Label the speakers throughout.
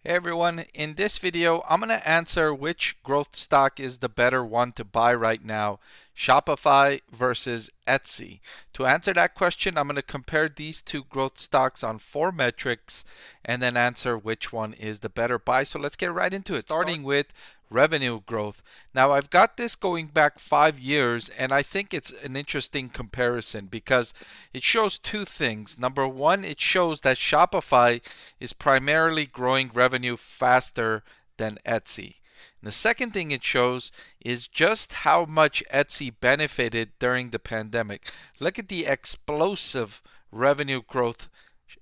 Speaker 1: Hey everyone, in this video I'm going to answer which growth stock is the better one to buy right now, Shopify versus Etsy. To answer that question, I'm going to compare these two growth stocks on 4 metrics and then answer which one is the better buy. So let's get right into it, starting with revenue growth. Now I've got this going back 5 years, and I think it's an interesting comparison because it shows two things. Number one, it shows that Shopify is primarily growing revenue faster than Etsy. And the second thing it shows is just how much Etsy benefited during the pandemic. Look at the explosive revenue growth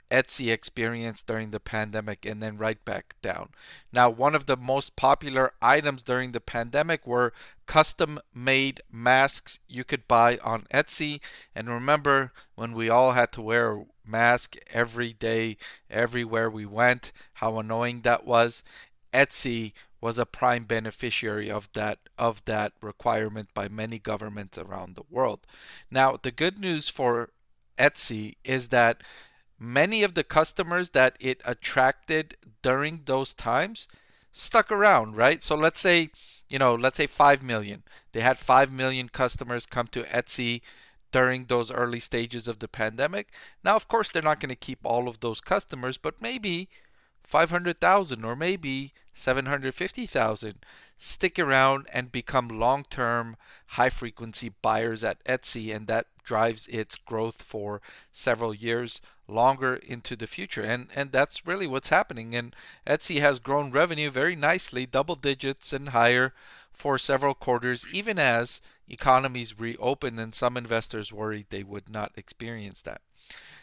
Speaker 1: Etsy experienced during the pandemic and then right back down. Now, one of the most popular items during the pandemic were custom made masks you could buy on Etsy. And remember when we all had to wear a mask every day, everywhere we went, how annoying that was? Etsy was a prime beneficiary of that requirement by many governments around the world. Now, the good news for Etsy is that many of the customers that it attracted during those times stuck around, right? So let's say 5 million. They had 5 million customers come to Etsy during those early stages of the pandemic. Now, of course, they're not going to keep all of those customers, but maybe 500,000 or maybe 750,000 stick around and become long-term high frequency buyers at Etsy, and that drives its growth for several years longer into the future. And that's really what's happening. And Etsy has grown revenue very nicely, double digits and higher for several quarters, even as economies reopen, and some investors worried they would not experience that.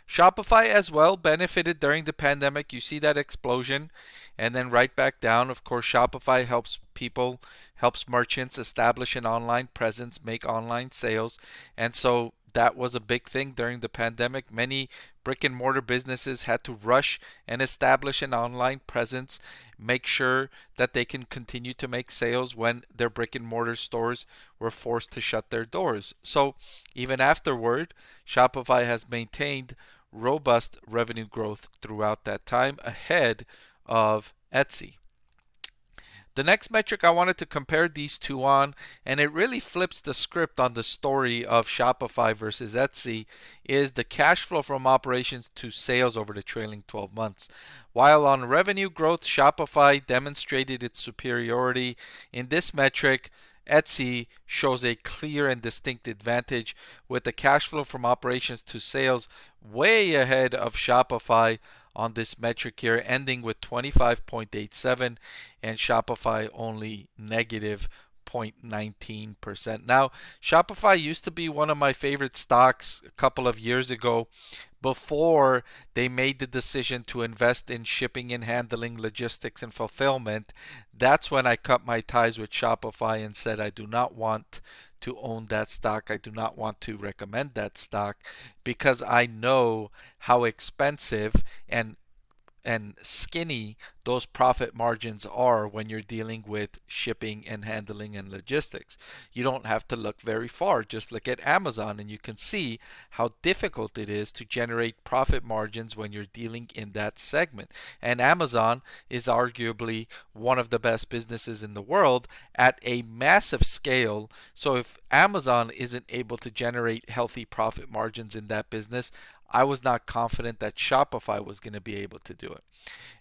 Speaker 1: Shopify as well benefited during the pandemic. You see that explosion and then right back down. Of course, Shopify helps merchants establish an online presence, make online sales. And so that was a big thing during the pandemic. Many brick and mortar businesses had to rush and establish an online presence, make sure that they can continue to make sales when their brick and mortar stores were forced to shut their doors. So even afterward, Shopify has maintained robust revenue growth throughout that time ahead of Etsy. The next metric I wanted to compare these two on, and it really flips the script on the story of Shopify versus Etsy, is the cash flow from operations to sales over the trailing 12 months. While on revenue growth, Shopify demonstrated its superiority in this metric, Etsy shows a clear and distinct advantage with the cash flow from operations to sales way ahead of Shopify on this metric here, ending with 25.87 and Shopify only negative 0.19%. Now, Shopify used to be one of my favorite stocks a couple of years ago before they made the decision to invest in shipping and handling, logistics and fulfillment. That's when I cut my ties with Shopify and said I do not want to own that stock. I do not want to recommend that stock because I know how expensive and skinny those profit margins are when you're dealing with shipping and handling and logistics. You don't have to look very far. Just look at Amazon and you can see how difficult it is to generate profit margins when you're dealing in that segment. And Amazon is arguably one of the best businesses in the world at a massive scale. So if Amazon isn't able to generate healthy profit margins in that business, I was not confident that Shopify was going to be able to do it.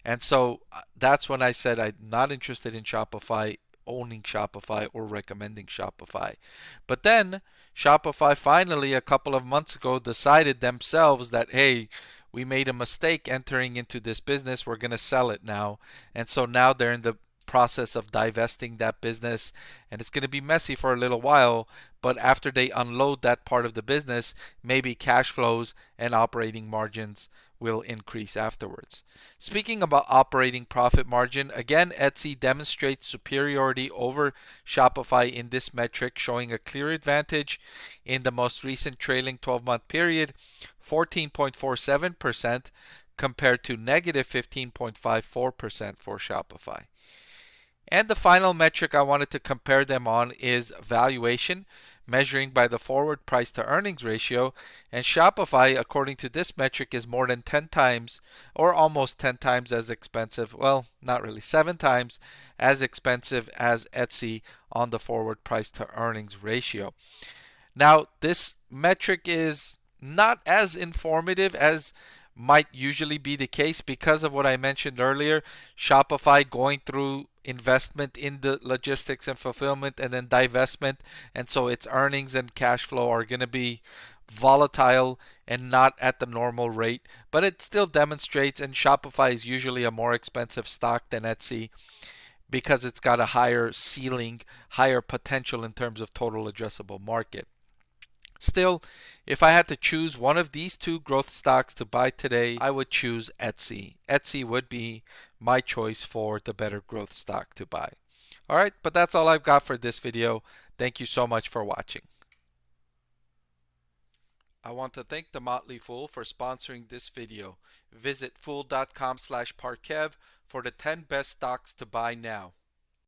Speaker 1: And so that's when I said I'm not interested in Shopify, owning Shopify, or recommending Shopify. But then Shopify finally, a couple of months ago, decided themselves that, hey, we made a mistake entering into this business. We're going to sell it now. And so now they're in the process of divesting that business, and it's going to be messy for a little while, but after they unload that part of the business, maybe cash flows and operating margins will increase afterwards. Speaking about operating profit margin, again, Etsy demonstrates superiority over Shopify in this metric, showing a clear advantage in the most recent trailing 12-month period, 14.47% compared to negative 15.54% for Shopify. And the final metric I wanted to compare them on is valuation. measuring by the forward price to earnings ratio. And Shopify, according to this metric, is more than 10 times or almost 10 times as expensive. Well, not really, 7 times as expensive as Etsy on the forward price to earnings ratio. Now, this metric is not as informative as might usually be the case because of what I mentioned earlier. Shopify going through investment in the logistics and fulfillment and then divestment. And so its earnings and cash flow are going to be volatile and not at the normal rate. But it still demonstrates, and Shopify is usually a more expensive stock than Etsy because it's got a higher ceiling, higher potential in terms of total addressable market. Still, if I had to choose one of these two growth stocks to buy today, I would choose Etsy. Etsy would be my choice for the better growth stock to buy. All right, but that's all I've got for this video. Thank you so much for watching. I want to thank the Motley Fool for sponsoring this video. Visit fool.com/Parkev for the 10 best stocks to buy now.